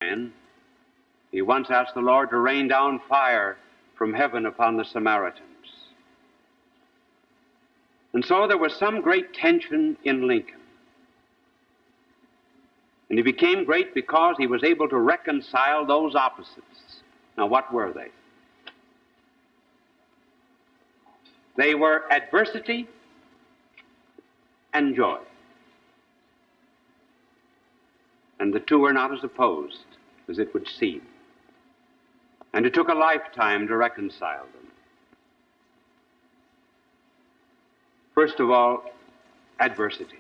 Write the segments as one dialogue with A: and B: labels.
A: And he once asked the Lord to rain down fire from heaven upon the Samaritans. And so there was some great tension in Lincoln. And he became great because he was able to reconcile those opposites. Now, what were they? They were adversity and joy. And the two are not as opposed as it would seem. And it took a lifetime to reconcile them. First of all, adversity.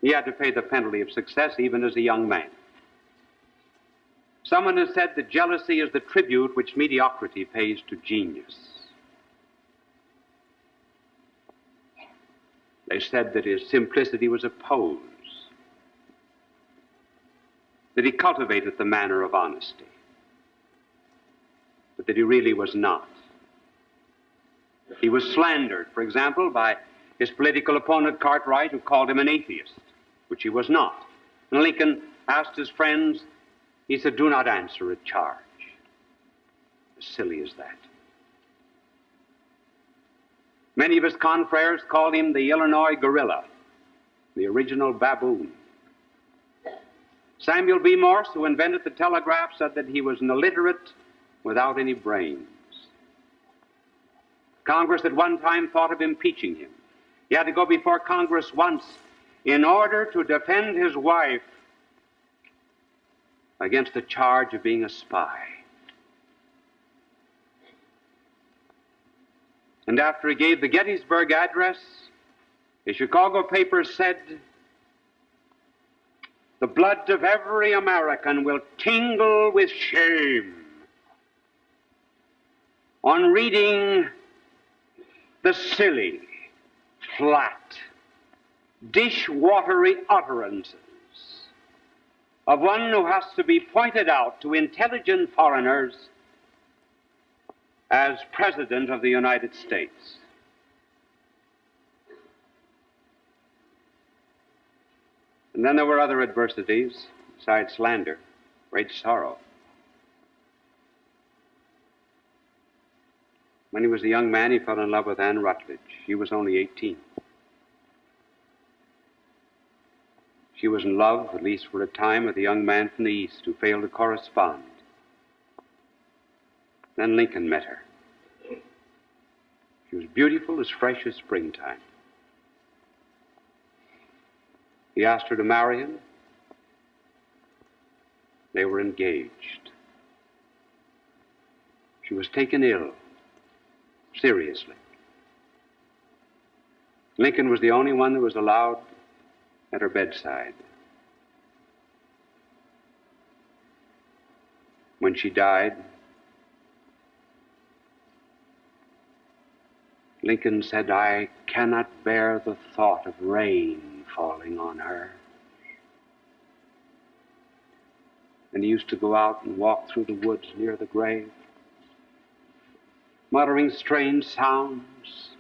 A: He had to pay the penalty of success even as a young man. Someone has said that jealousy is the tribute which mediocrity pays to genius. They said that his simplicity was a pose, that he cultivated the manner of honesty, but that he really was not. He was slandered, for example, by his political opponent Cartwright, who called him an atheist, which he was not. And Lincoln asked his friends, he said, "Do not answer a charge." As silly as that. Many of his confreres called him the Illinois gorilla, the original baboon. Samuel B. Morse, who invented the telegraph, said that he was an illiterate without any brains. Congress at one time thought of impeaching him. He had to go before Congress once in order to defend his wife against the charge of being a spy. And after he gave the Gettysburg Address, the Chicago papers said, "The blood of every American will tingle with shame on reading the silly, flat, dishwatery utterances of one who has to be pointed out to intelligent foreigners as President of the United States." And then there were other adversities besides slander, great sorrow. When he was a young man, he fell in love with Anne Rutledge. She was only 18. She was in love, at least for a time, with a young man from the East who failed to correspond. Then Lincoln met her. She was beautiful as fresh as springtime. He asked her to marry him. They were engaged. She was taken ill, seriously. Lincoln was the only one that was allowed at her bedside. When she died, Lincoln said, "I cannot bear the thought of rain falling on her." And he used to go out and walk through the woods near the grave, muttering strange sounds,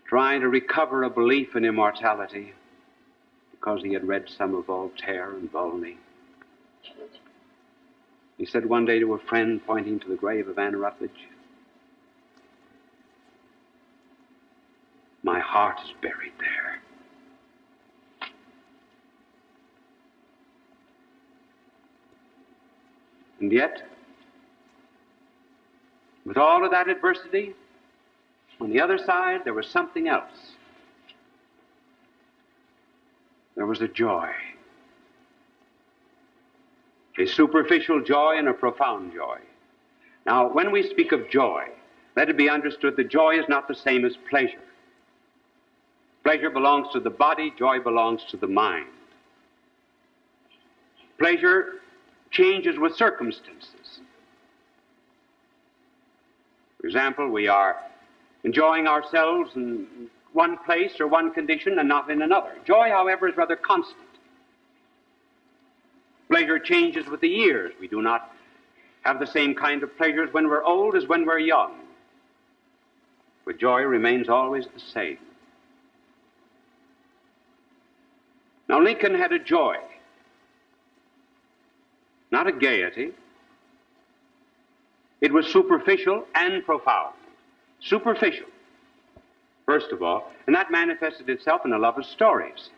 A: trying to recover a belief in immortality because he had read some of Voltaire and Volney. He said one day to a friend, pointing to the grave of Anne Rutledge, "My heart is buried there." And yet, with all of that adversity, on the other side, there was something else. There was a joy. A superficial joy and a profound joy. Now, when we speak of joy, let it be understood that joy is not the same as pleasure. Pleasure belongs to the body, joy belongs to the mind. Pleasure changes with circumstances. For example, we are enjoying ourselves in one place or one condition and not in another. Joy, however, is rather constant. Pleasure changes with the years. We do not have the same kind of pleasures when we're old as when we're young. But joy remains always the same. Now, Lincoln had a joy not a gaiety. It was superficial and profound. Superficial, first of all, and that manifested itself in a love of stories.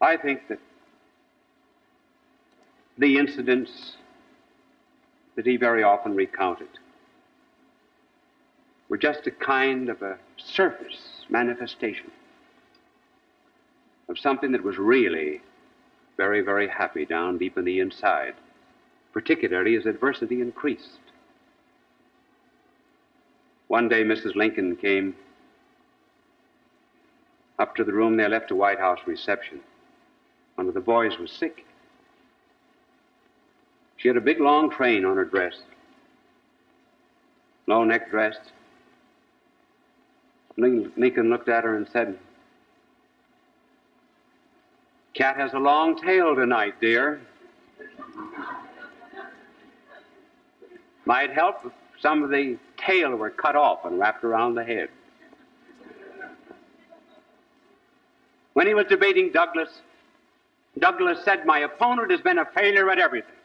A: I think that the incidents that he very often recounted were just a kind of a surface manifestation of something that was really very, very happy down deep in the inside, particularly as adversity increased. One day, Mrs. Lincoln came up to the room they left a White House reception. One of the boys was sick. She had a big, long train on her dress, low-neck dress. Lincoln looked at her and said, "Cat has a long tail tonight, dear. Might help if some of the tail were cut off and wrapped around the head." When he was debating Douglas, Douglas said, "My opponent has been a failure at everything.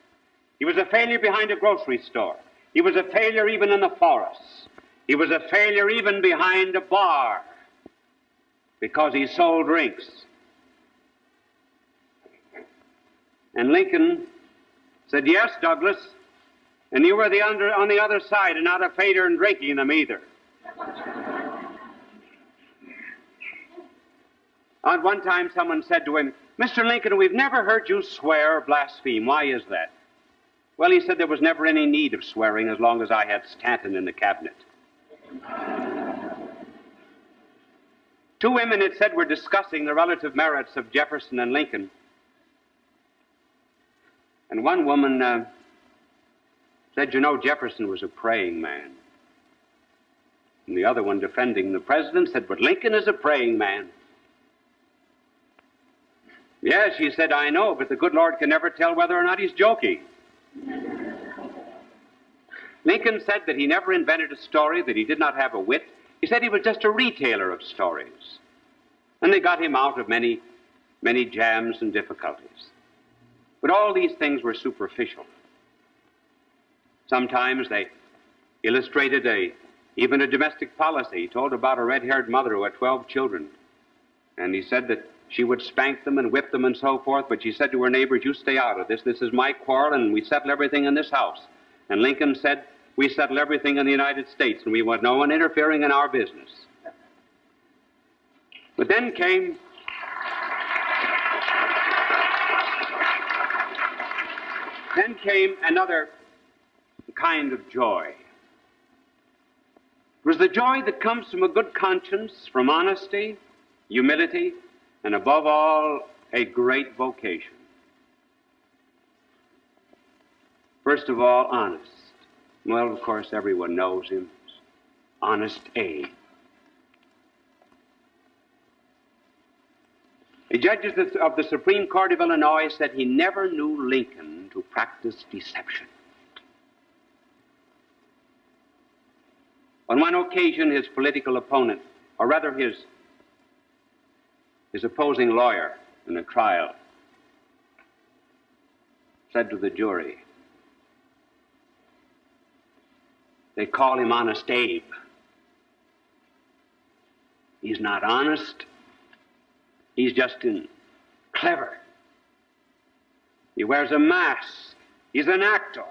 A: He was a failure behind a grocery store. He was a failure even in the forests. He was a failure even behind a bar because he sold drinks." And Lincoln said, "Yes, Douglas, and you were on the other side and not a failure in drinking them either." At one time, someone said to him, "Mr. Lincoln, we've never heard you swear or blaspheme. Why is that?" Well, he said there was never any need of swearing as long as I had Stanton in the cabinet. Two women, it said, were discussing the relative merits of Jefferson and Lincoln. And one woman said, "You know, Jefferson was a praying man." And the other one, defending the president, said, "But Lincoln is a praying man." "Yes," she said, "I know, but the good Lord can never tell whether or not he's joking." Lincoln said that he never invented a story, that he did not have a wit. He said he was just a retailer of stories. And they got him out of many, many jams and difficulties. But all these things were superficial. Sometimes they illustrated even a domestic policy. He told about a red-haired mother who had 12 children. And he said that she would spank them and whip them and so forth, but she said to her neighbors, "You stay out of this. This is my quarrel, and we settle everything in this house." And Lincoln said, "We settle everything in the United States, and we want no one interfering in our business." But then came another kind of joy. It was the joy that comes from a good conscience, from honesty, humility, and above all, a great vocation. First of all, honest. Well, of course, everyone knows him. Honest Abe. The judges of the Supreme Court of Illinois said he never knew Lincoln to practice deception. On one occasion, his political opponent, or rather his opposing lawyer in a trial, said to the jury, "They call him Honest Abe. He's not honest. He's just clever. He wears a mask. He's an actor.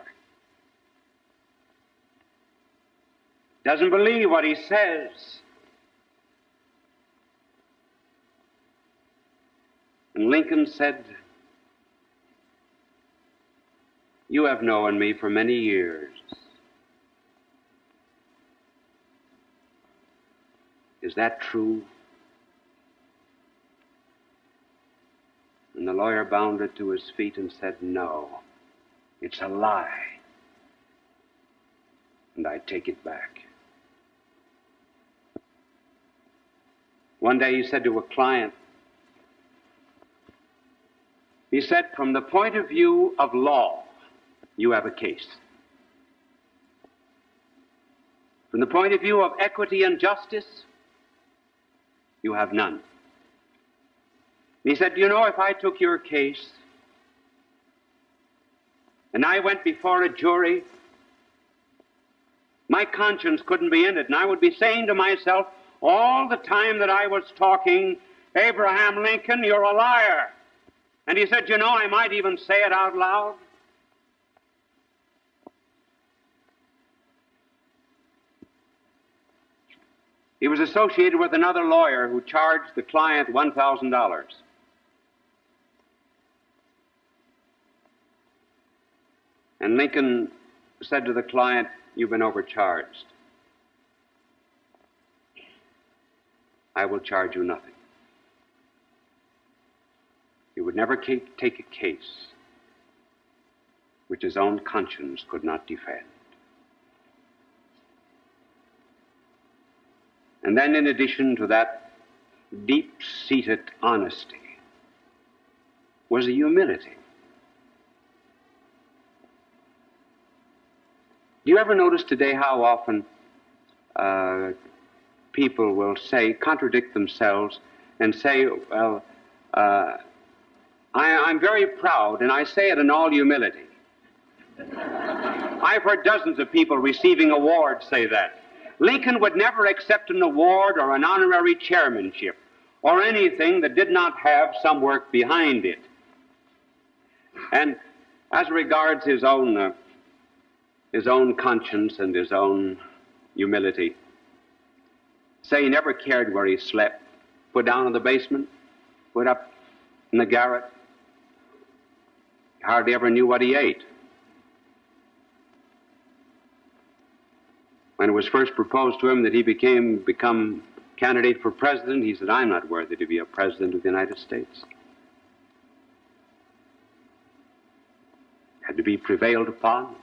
A: Doesn't believe what he says." And Lincoln said, "You have known me for many years. Is that true?" And the lawyer bounded to his feet and said, "No, it's a lie. And I take it back." One day he said to a client, he said, "From the point of view of law, you have a case. From the point of view of equity and justice, you have none. He said, you know, if I took your case and I went before a jury, my conscience couldn't be in it, and I would be saying to myself all the time that I was talking, Abraham Lincoln, you're a liar. And he said, you know, I might even say it out loud. He was associated with another lawyer who charged the client $1,000. And Lincoln said to the client, you've been overcharged. I will charge you nothing. He would never take a case which his own conscience could not defend. And then, in addition to that deep-seated honesty, was a humility. Do you ever notice today how often people will say, contradict themselves, and say, well, I'm very proud, and I say it in all humility. I've heard dozens of people receiving awards say that. Lincoln would never accept an award or an honorary chairmanship or anything that did not have some work behind it. And as regards his own conscience and his own humility, say he never cared where he slept, put down in the basement, put up in the garret. He hardly ever knew what he ate. When it was first proposed to him that he become candidate for president, he said, I'm not worthy to be a president of the United States. Had to be prevailed upon.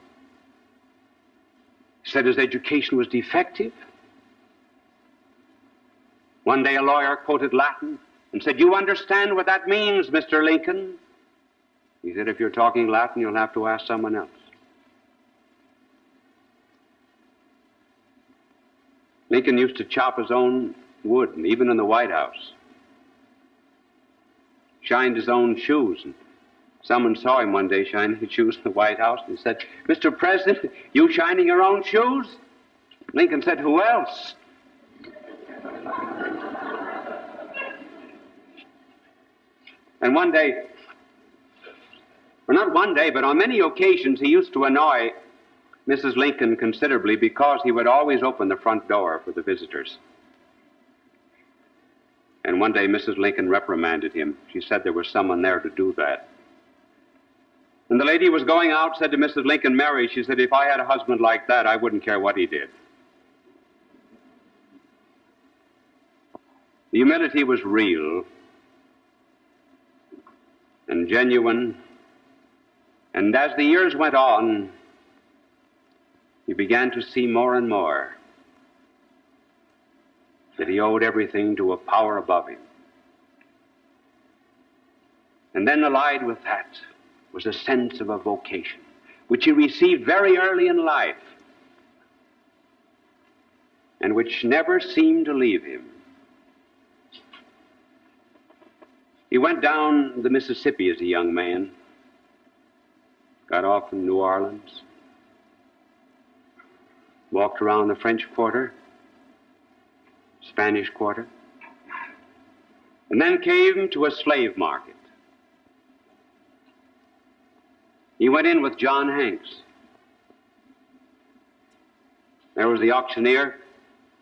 A: He said his education was defective. One day a lawyer quoted Latin and said, you understand what that means, Mr. Lincoln? He said, if you're talking Latin, you'll have to ask someone else. Lincoln used to chop his own wood, and even in the White House. Shined his own shoes. And someone saw him one day shining his shoes in the White House, and he said, Mr. President, you shining your own shoes? Lincoln said, who else? And one day, or not one day, but on many occasions, he used to annoy Mrs. Lincoln considerably because he would always open the front door for the visitors. And one day Mrs. Lincoln reprimanded him. She said there was someone there to do that. And the lady was going out, said to Mrs. Lincoln, Mary, she said, if I had a husband like that, I wouldn't care what he did. The humility was real and genuine. And as the years went on, he began to see more and more that he owed everything to a power above him. And then allied with that was a sense of a vocation, which he received very early in life, and which never seemed to leave him. He went down the Mississippi as a young man, got off in New Orleans, walked around the French Quarter, Spanish Quarter, and then came to a slave market. He went in with John Hanks. There was the auctioneer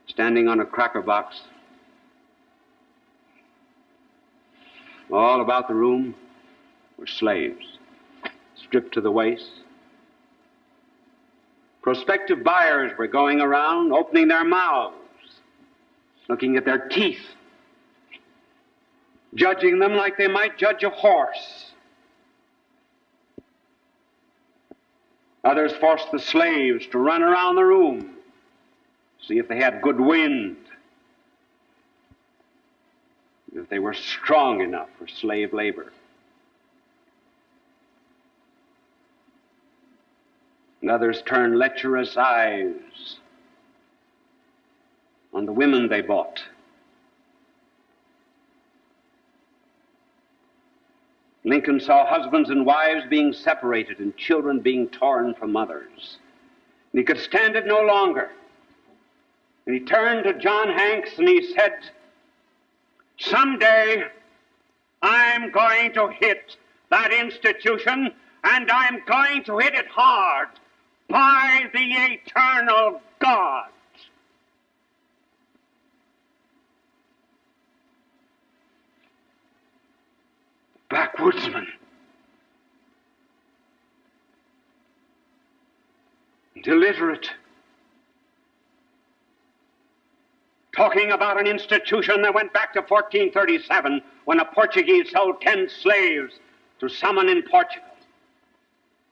A: standing on a cracker box. All about the room were slaves, stripped to the waist. Prospective buyers were going around, opening their mouths, looking at their teeth, judging them like they might judge a horse. Others forced the slaves to run around the room, see if they had good wind, if they were strong enough for slave labor. And others turned lecherous eyes on the women they bought. Lincoln saw husbands and wives being separated and children being torn from mothers. And he could stand it no longer. And he turned to John Hanks and he said, "Someday I'm going to hit that institution, and I'm going to hit it hard, by the eternal God." Backwoodsman. And illiterate. Talking about an institution that went back to 1437 when a Portuguese sold 10 slaves to someone in Portugal.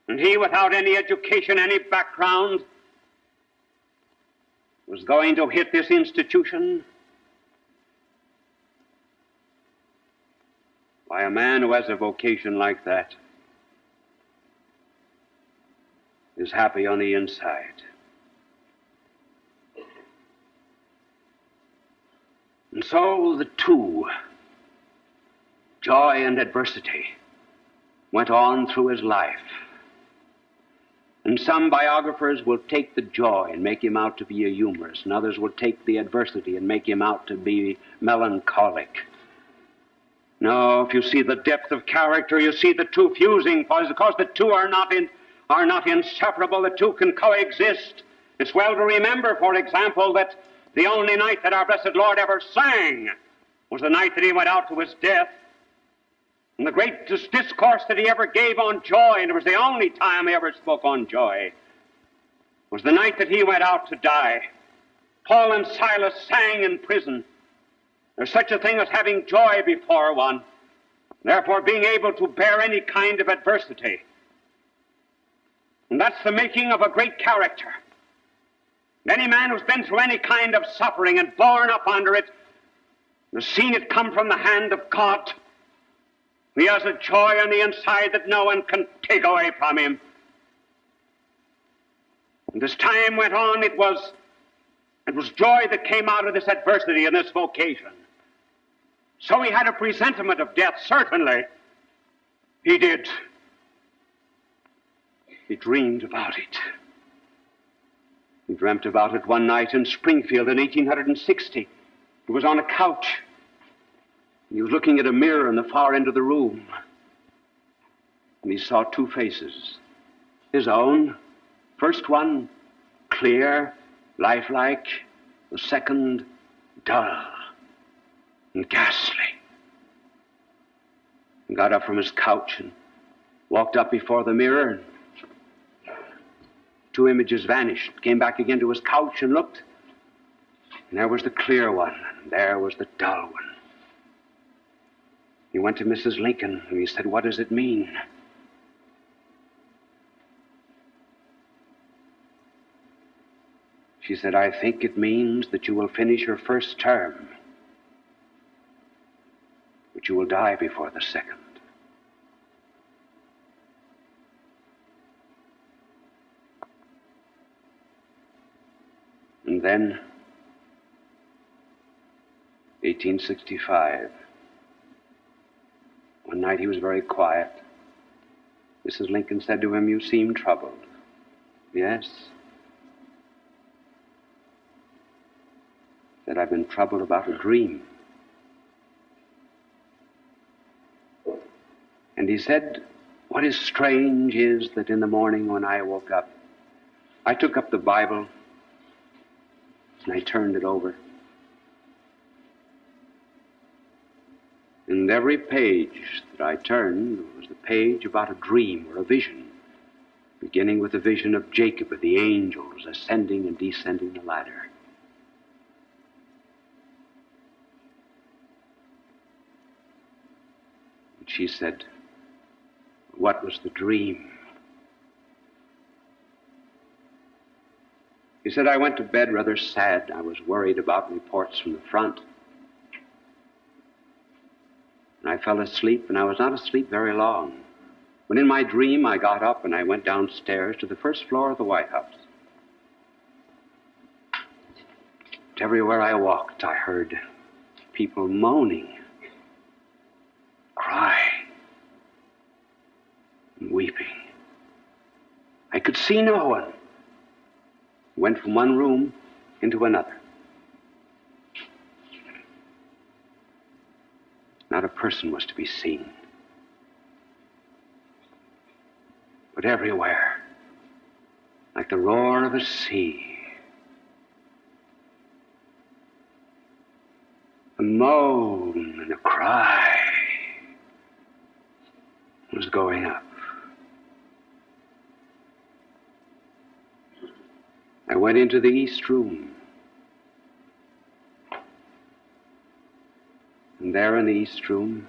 A: And he, without any education, any background, was going to hit this institution. Why, a man who has a vocation like that is happy on the inside. And so the two, joy and adversity, went on through his life. And some biographers will take the joy and make him out to be a humorist, and others will take the adversity and make him out to be melancholic. No, if you see the depth of character, you see the two fusing, because the two are not inseparable. The two can coexist. It's well to remember, for example, that the only night that our blessed Lord ever sang was the night that he went out to his death. And the greatest discourse that he ever gave on joy, and it was the only time he ever spoke on joy, was the night that he went out to die. Paul and Silas sang in prison. There's such a thing as having joy before one, therefore being able to bear any kind of adversity. And that's the making of a great character. Any man who's been through any kind of suffering and borne up under it, and seen it come from the hand of God, he has a joy on the inside that no one can take away from him. And as time went on, it was joy that came out of this adversity and this vocation. So he had a presentiment of death, certainly. He did. He dreamed about it. He dreamt about it one night in Springfield in 1860. He was on a couch. He was looking at a mirror in the far end of the room. And he saw two faces. His own. First one, clear, lifelike. The second, dull and ghastly. He got up from his couch and walked up before the mirror, and two images vanished, came back again to his couch and looked, and there was the clear one, and there was the dull one. He went to Mrs. Lincoln, and he said, "What does it mean?" She said, "I think it means that you will finish your first term, but you will die before the second." And then, 1865, one night he was very quiet. Mrs. Lincoln said to him, "You seem troubled." "Yes." Said, "I've been troubled about a dream." And he said, "What is strange is that in the morning when I woke up, I took up the Bible and I turned it over. And every page that I turned was the page about a dream or a vision, beginning with the vision of Jacob and the angels ascending and descending the ladder. And she said, "What was the dream?" He said, "I went to bed rather sad. I was worried about reports from the front. And I fell asleep, and I was not asleep very long. When in my dream I got up and I went downstairs to the first floor of the White House. And everywhere I walked, I heard people moaning, crying, I could see no one. Went from one room into another. Not a person was to be seen. But everywhere, like the roar of a sea, a moan and a cry was going up. I went into the East Room. And there in the East Room,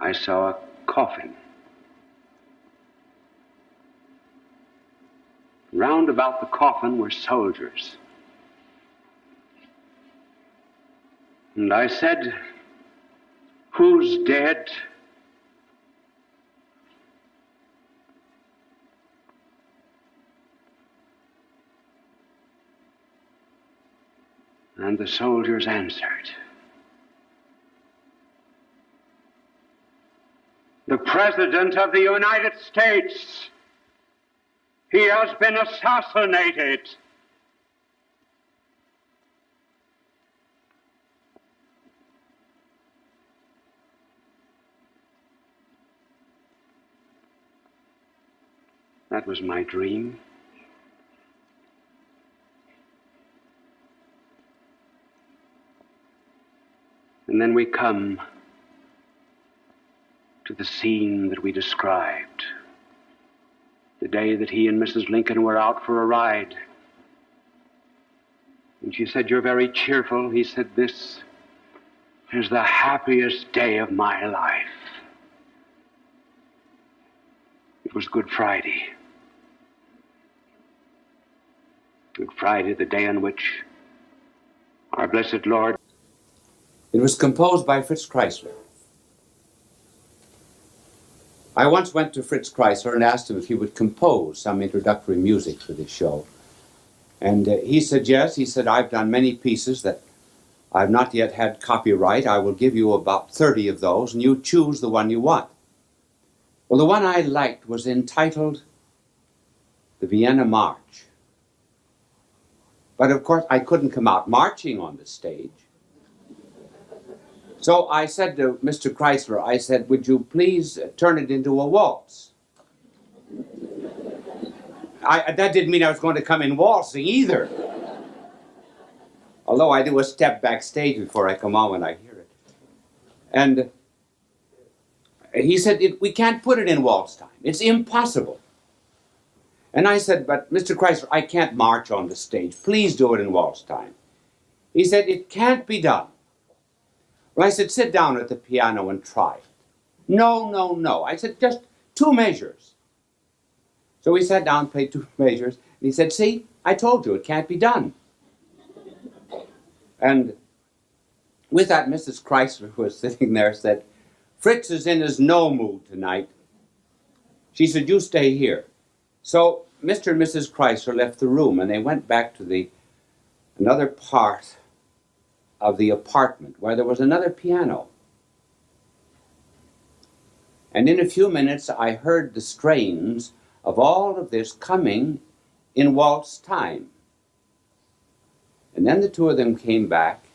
A: I saw a coffin. Round about the coffin were soldiers. And I said, "Who's dead?" And the soldiers answered, "The President of the United States. He has been assassinated." That was my dream. And then we come to the scene that we described. The day that he and Mrs. Lincoln were out for a ride. And she said, "You're very cheerful." He said, "This is the happiest day of my life." It was Good Friday. Good Friday, the day on which our blessed Lord...
B: It was composed by Fritz Kreisler. I once went to Fritz Kreisler and asked him if he would compose some introductory music for this show. And he said yes. He said, "I've done many pieces that I've not yet had copyright. I will give you about 30 of those, and you choose the one you want." Well, the one I liked was entitled The Vienna March. But of course, I couldn't come out marching on the stage. So I said to Mr. Kreisler, I said, "Would you please turn it into a waltz?" That didn't mean I was going to come in waltzing either. Although I do a step backstage before I come on when I hear it. And he said, "We can't put it in waltz time. It's impossible." And I said, "But Mr. Kreisler, I can't march on the stage. Please do it in waltz time." He said, "It can't be done." Well, I said, "Sit down at the piano and try it." "No, no, no." I said, "Just 2 measures." So he sat down, played 2 measures, and he said, "See, I told you it can't be done." And with that, Mrs. Kreisler, who was sitting there, said, "Fritz is in his no mood tonight." She said, "You stay here." So Mr. and Mrs. Kreisler left the room, and they went back to another part of the apartment where there was another piano. And in a few minutes, I heard the strains of all of this coming in waltz time. And then the 2 of them came back,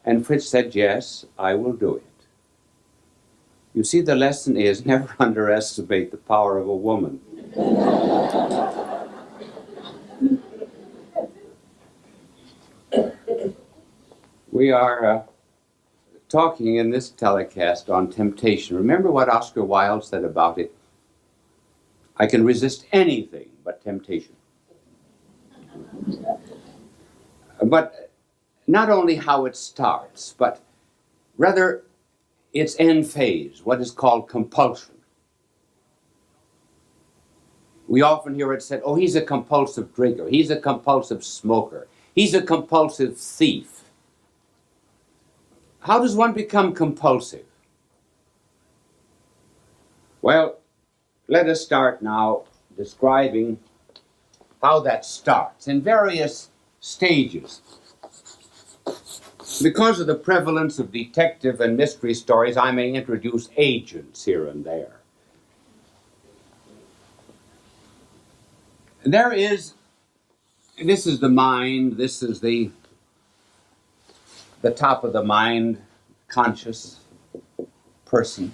B: and Fritz said, "Yes, I will do it." You see, the lesson is never underestimate the power of a woman. We are talking in this telecast on temptation. Remember what Oscar Wilde said about it? "I can resist anything but temptation." But not only how it starts, but rather its end phase, what is called compulsion. We often hear it said, "Oh, he's a compulsive drinker. He's a compulsive smoker. He's a compulsive thief." How does one become compulsive? Well, let us start now describing how that starts in various stages. Because of the prevalence of detective and mystery stories, I may introduce agents here and there. This is the mind, this is the top of the mind, conscious person.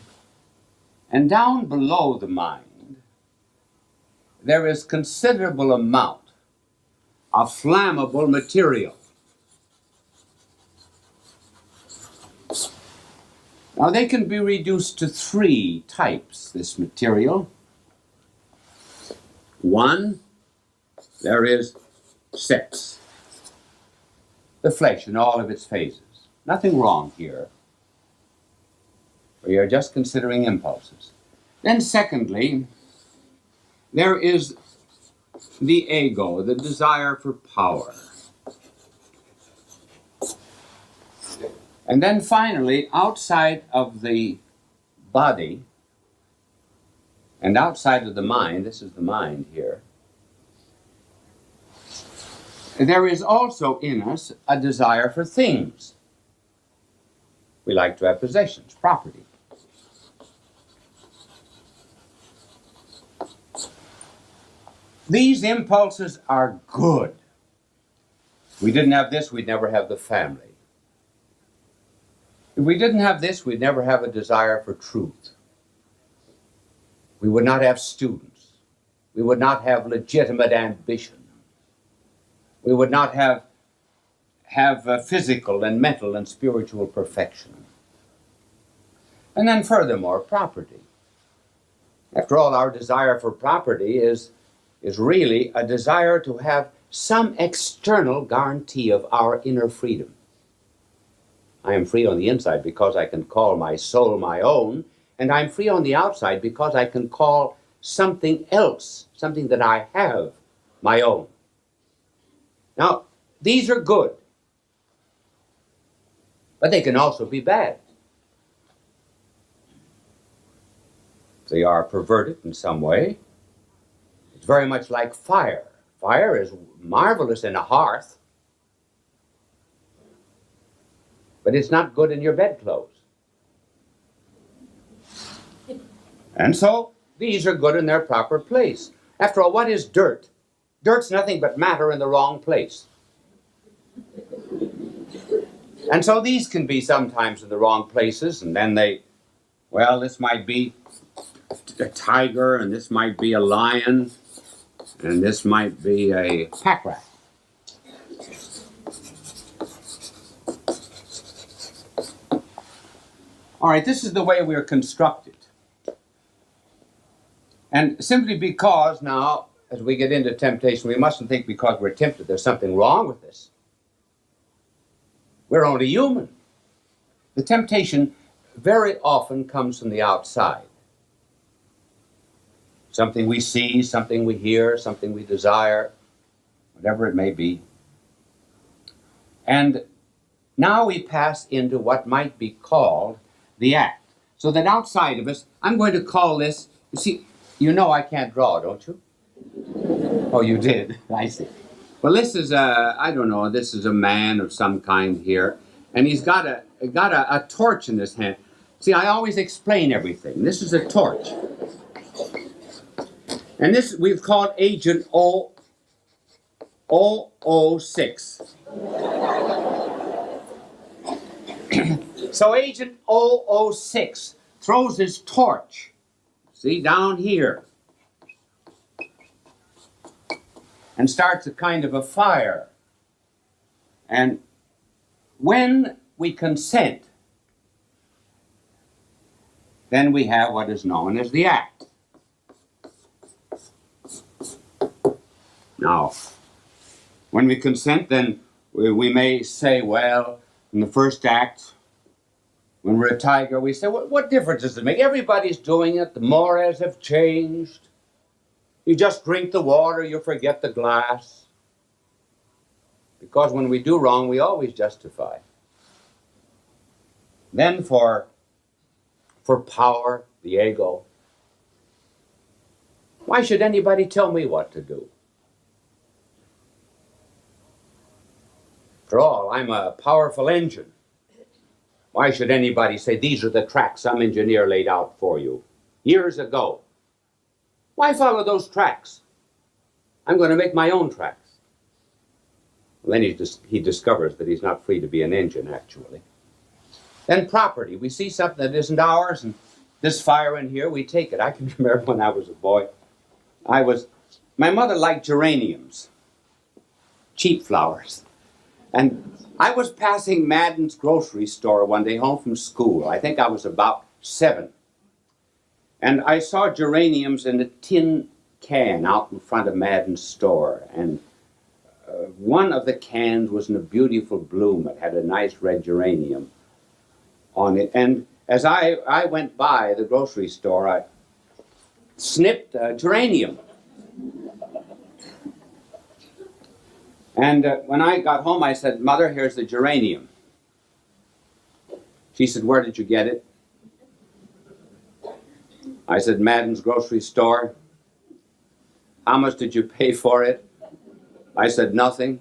B: And down below the mind, there is considerable amount of flammable material. Now, they can be reduced to 3 types, this material. One, there is sex, the flesh in all of its phases. Nothing wrong here. We are just considering impulses. Then secondly, there is the ego, the desire for power. And then finally, outside of the body and outside of the mind, this is the mind here, there is also in us a desire for things. We like to have possessions, property. These impulses are good. If we didn't have this, we'd never have the family. If we didn't have this, we'd never have a desire for truth. We would not have students. We would not have legitimate ambition. We would not have physical and mental and spiritual perfection. And then furthermore, property. After all, our desire for property is really a desire to have some external guarantee of our inner freedom. I am free on the inside because I can call my soul my own, and I'm free on the outside because I can call something else, something that I have, my own. Now, these are good, but they can also be bad. They are perverted in some way. It's very much like fire. Fire is marvelous in a hearth, but it's not good in your bedclothes. And so, these are good in their proper place. After all, what is dirt? Dirt's nothing but matter in the wrong place. And so these can be sometimes in the wrong places, and then this might be a tiger, and this might be a lion, and this might be a pack rat. All right, this is the way we are constructed. And simply because now, as we get into temptation, we mustn't think because we're tempted there's something wrong with this. We're only human. The temptation very often comes from the outside. Something we see, something we hear, something we desire, whatever it may be. And now we pass into what might be called the act. So that outside of us, I'm going to call this, you see, you know I can't draw, don't you? Oh, you did? I see. Well, this is this is a man of some kind here, and he's got a torch in his hand. See, I always explain everything. This is a torch. And this we've called Agent 006. So Agent 006 throws his torch, see, down here, and starts a kind of a fire. And when we consent, then we have what is known as the act. Now, when we consent, then we may say, well, in the first act, when we're a tiger, we say, what difference does it make? Everybody's doing it. The mores have changed. You just drink the water, you forget the glass. Because when we do wrong, we always justify. Then for power, the ego, why should anybody tell me what to do? After all, I'm a powerful engine. Why should anybody say, these are the tracks some engineer laid out for you years ago? Why follow those tracks? I'm going to make my own tracks. Well, then he discovers that he's not free to be an engine, actually. Then property. We see something that isn't ours, and this fire in here, we take it. I can remember when I was a boy, my mother liked geraniums, cheap flowers. And I was passing Madden's grocery store one day home from school. I think I was about 7. And I saw geraniums in a tin can out in front of Madden's store. And one of the cans was in a beautiful bloom. It had a nice red geranium on it. And as I went by the grocery store, I snipped a geranium. And when I got home, I said, Mother, here's the geranium. She said, where did you get it? I said, Madden's grocery store. How much did you pay for it? I said, nothing.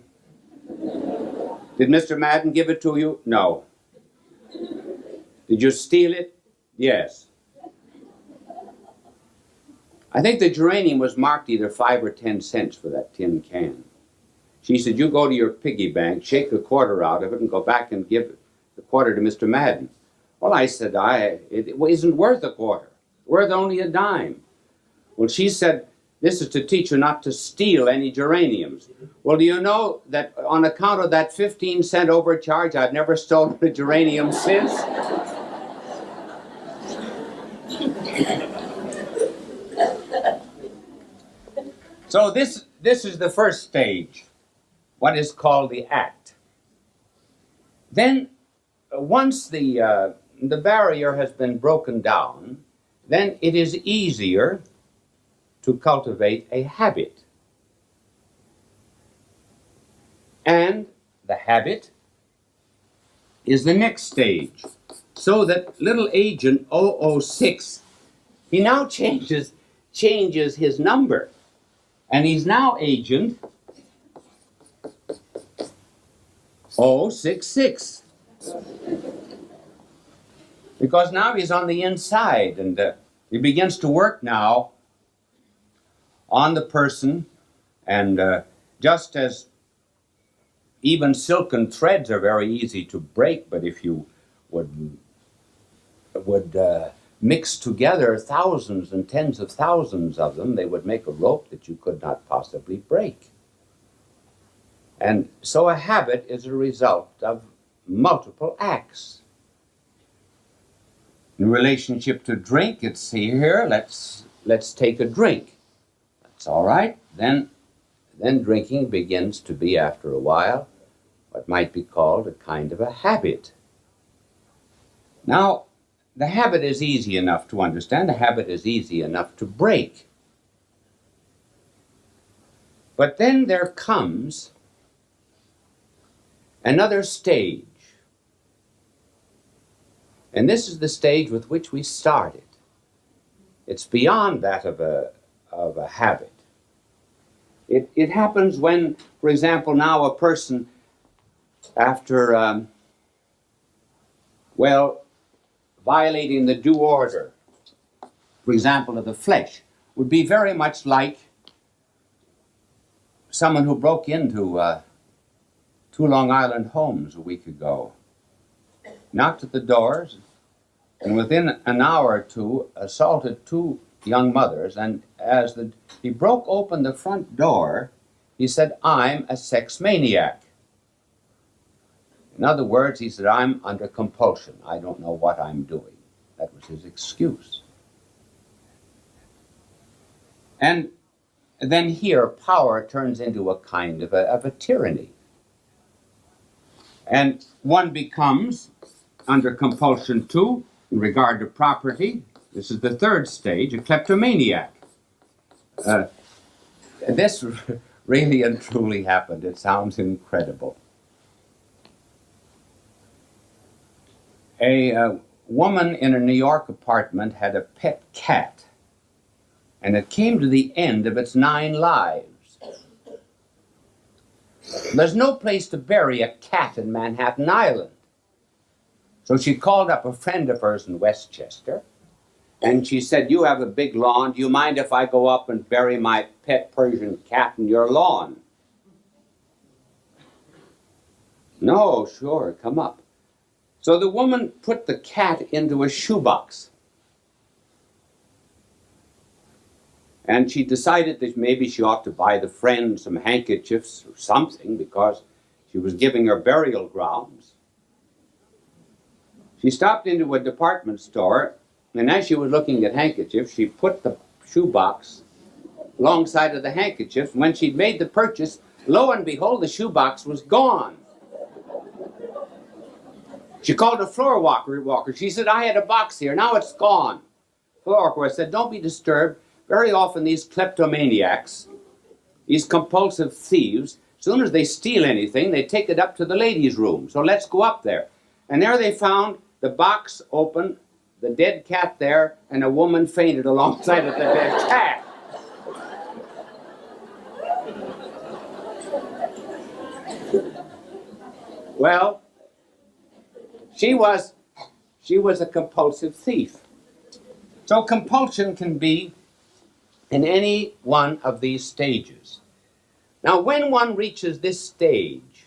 B: Did Mr. Madden give it to you? No. Did you steal it? Yes. I think the geranium was marked either 5 or 10 cents for that tin can. She said, you go to your piggy bank, shake a quarter out of it, and go back and give the quarter to Mr. Madden. Well, I said, it isn't worth a quarter. It's worth only a dime. Well, she said, this is to teach you not to steal any geraniums. Well, do you know that on account of that 15-cent overcharge, I've never stolen a geranium since? So this is the first stage, what is called the act. Then, once the barrier has been broken down, then it is easier to cultivate a habit. And the habit is the next stage. So that little agent 006, he now changes his number. And he's now agent 066. Because now he's on the inside, and he begins to work now on the person, and just as even silken threads are very easy to break, but if you would mix together thousands and tens of thousands of them, they would make a rope that you could not possibly break. And so a habit is a result of multiple acts. In relationship to drink, it's here, let's take a drink. That's all right. Then drinking begins to be, after a while, what might be called a kind of a habit. Now, the habit is easy enough to understand. The habit is easy enough to break. But then there comes another stage. And this is the stage with which we started. It's beyond that of a habit. It happens when, for example, now a person, after, violating the due order, for example, of the flesh, would be very much like someone who broke into 2 Long Island homes a week ago, knocked at the doors, and within an hour or two assaulted 2 young mothers. And as he broke open the front door, he said, I'm a sex maniac. In other words, he said, I'm under compulsion. I don't know what I'm doing. That was his excuse. And then here, power turns into a kind of a tyranny. And one becomes, under compulsion too, in regard to property, this is the third stage, a kleptomaniac. This really and truly happened. It sounds incredible. A woman in a New York apartment had a pet cat, and it came to the end of its 9 lives. There's no place to bury a cat in Manhattan Island. So she called up a friend of hers in Westchester, and she said, "You have a big lawn. Do you mind if I go up and bury my pet Persian cat in your lawn?" "No, sure, come up." So the woman put the cat into a shoebox. And she decided that maybe she ought to buy the friend some handkerchiefs or something because she was giving her burial grounds. She stopped into a department store, and as she was looking at handkerchiefs, she put the shoebox alongside of the handkerchief. When she'd made the purchase, lo and behold, the shoebox was gone. She called a floor walker. She said, "I had a box here. Now it's gone." Floor walker said, "Don't be disturbed. Very often these kleptomaniacs, these compulsive thieves, as soon as they steal anything, they take it up to the ladies' room. So let's go up there." And there they found the box open, the dead cat there, and a woman fainted alongside of the dead cat. Well, she was a compulsive thief. So compulsion can be in any one of these stages. Now, when one reaches this stage,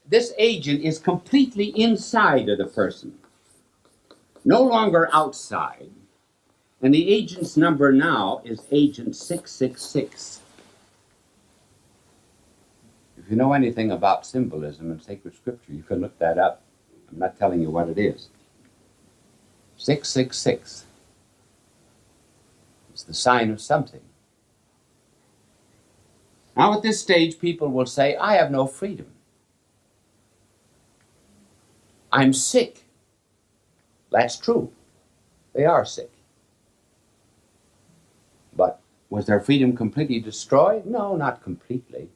B: this agent is completely inside of the person, no longer outside. And the agent's number now is Agent 666. If you know anything about symbolism and sacred scripture, you can look that up. I'm not telling you what it is. 666. It's the sign of something. Now at this stage, people will say, "I have no freedom. I'm sick." That's true. They are sick. But was their freedom completely destroyed? No, not completely.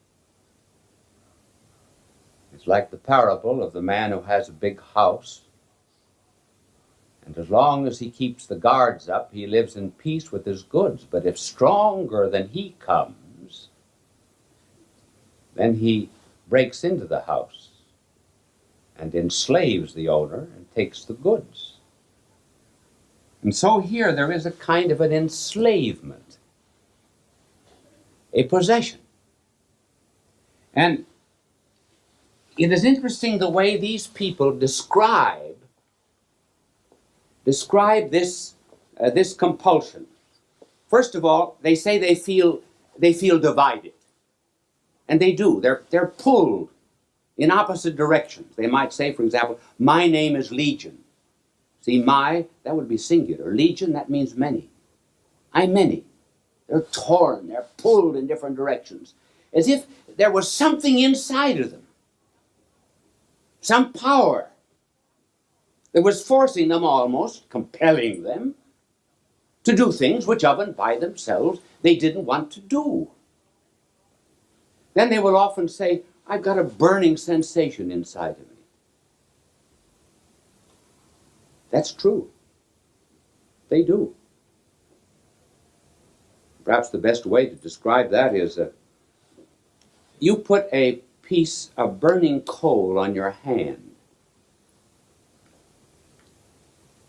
B: It's like the parable of the man who has a big house, and as long as he keeps the guards up, he lives in peace with his goods. But if stronger than he comes, then he breaks into the house and enslaves the owner and takes the goods. And so here there is a kind of an enslavement, a possession. And it is interesting the way these people describe this compulsion. First of all, they say they feel divided. And they do. They're pulled in opposite directions. They might say, for example, "My name is Legion." See, that would be singular. Legion, that means many. I'm many. They're torn, they're pulled in different directions. As if there was something inside of them, some power that was forcing them, almost compelling them, to do things which of and by themselves they didn't want to do. Then they will often say, "I've got a burning sensation inside of me." That's true. They do. Perhaps the best way to describe that is you put a piece of burning coal on your hand,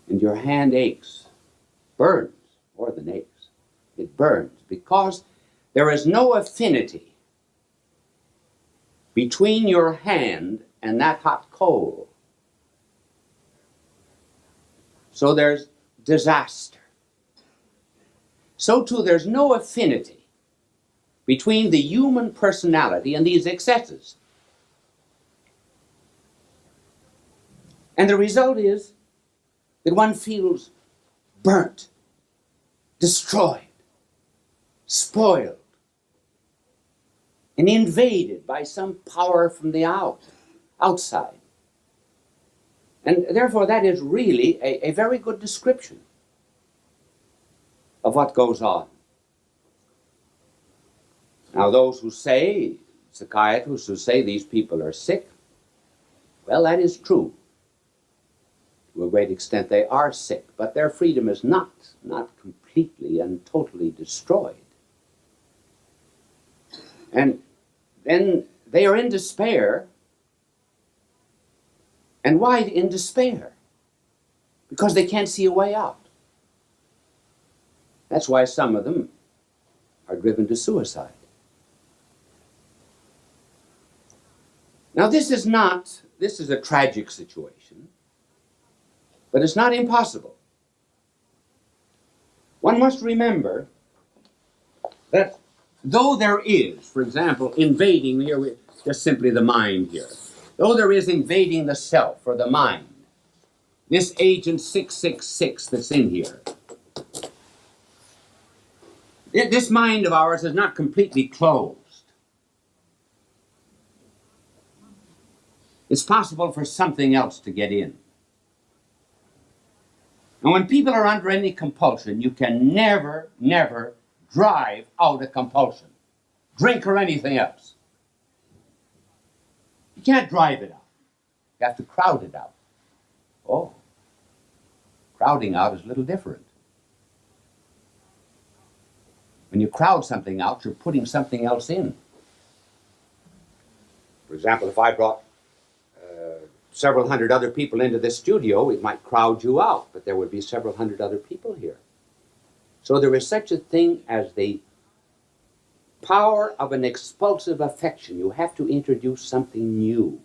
B: and your hand aches, burns, more than aches. It burns because there is no affinity between your hand and that hot coal. So there's disaster. So too, there's no affinity between the human personality and these excesses. And the result is that one feels burnt, destroyed, spoiled, and invaded by some power from the outside. And therefore, that is really a very good description of what goes on. Now, those who say, psychiatrists who say these people are sick, well, that is true. To a great extent, they are sick, but their freedom is not completely and totally destroyed. And then they are in despair, And why in despair? Because they can't see a way out. That's why some of them are driven to suicide. Now, this is a tragic situation, but it's not impossible. One must remember that though there is, for example, invading here, just simply the mind here, though there is invading the self or the mind, this agent 666 that's in here, this mind of ours is not completely closed. It's possible for something else to get in. And when people are under any compulsion, you can never, never drive out a compulsion. Drink or anything else. You can't drive it out. You have to crowd it out. Oh, crowding out is a little different. When you crowd something out, you're putting something else in. For example, if I brought several hundred other people into this studio, it might crowd you out, but there would be several hundred other people here. So there is such a thing as the power of an expulsive affection. You have to introduce something new.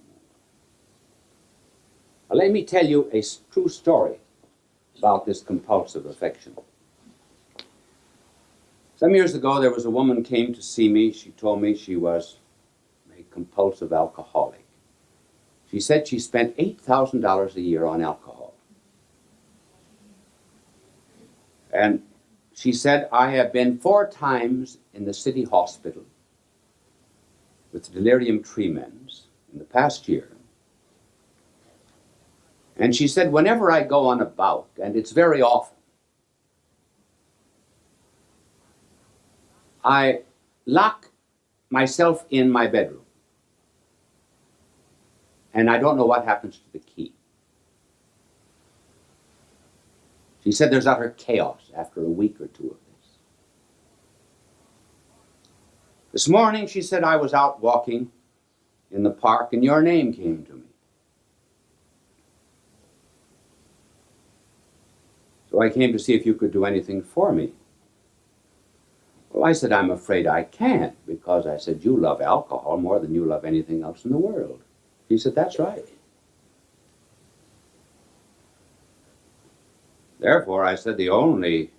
B: Now, let me tell you a true story about this compulsive affection. Some years ago, there was a woman came to see me. She told me she was a compulsive alcoholic. She said she spent $8,000 a year on alcohol. And she said, I have been 4 times in the city hospital with delirium tremens in the past year. And she said, whenever I go on a bout, and it's very often, I lock myself in my bedroom. And I don't know what happens to the key. She said there's utter chaos after a week or 2 of this. This morning, she said, I was out walking in the park and your name came to me. So I came to see if you could do anything for me. Well, I said, I'm afraid I can't, because I said, you love alcohol more than you love anything else in the world. He said, that's right. Therefore, I said, the only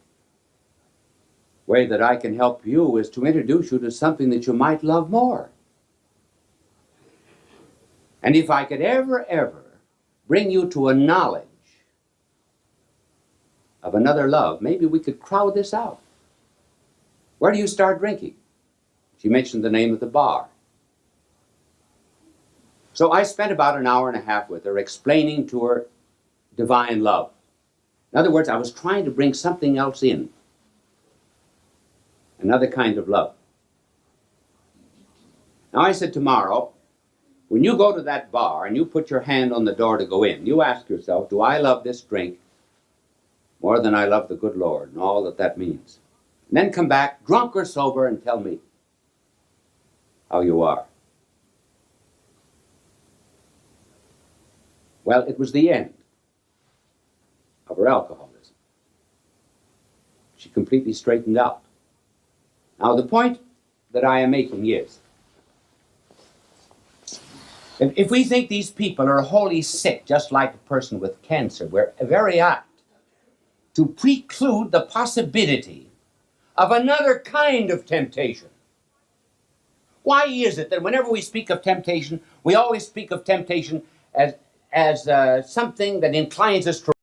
B: way that I can help you is to introduce you to something that you might love more. And if I could ever bring you to a knowledge of another love, maybe we could crowd this out. Where do you start drinking? She mentioned the name of the bar. So I spent about an hour and a half with her explaining to her divine love. In other words, I was trying to bring something else in. Another kind of love. Now I said, tomorrow, when you go to that bar and you put your hand on the door to go in, you ask yourself, do I love this drink more than I love the good Lord and all that that means? And then come back, drunk or sober, and tell me how you are. Well, it was the end of her alcoholism. She completely straightened out. Now, the point that I am making is, if we think these people are wholly sick, just like a person with cancer, we're very apt to preclude the possibility of another kind of temptation. Why is it that whenever we speak of temptation, we always speak of temptation as something that inclines us to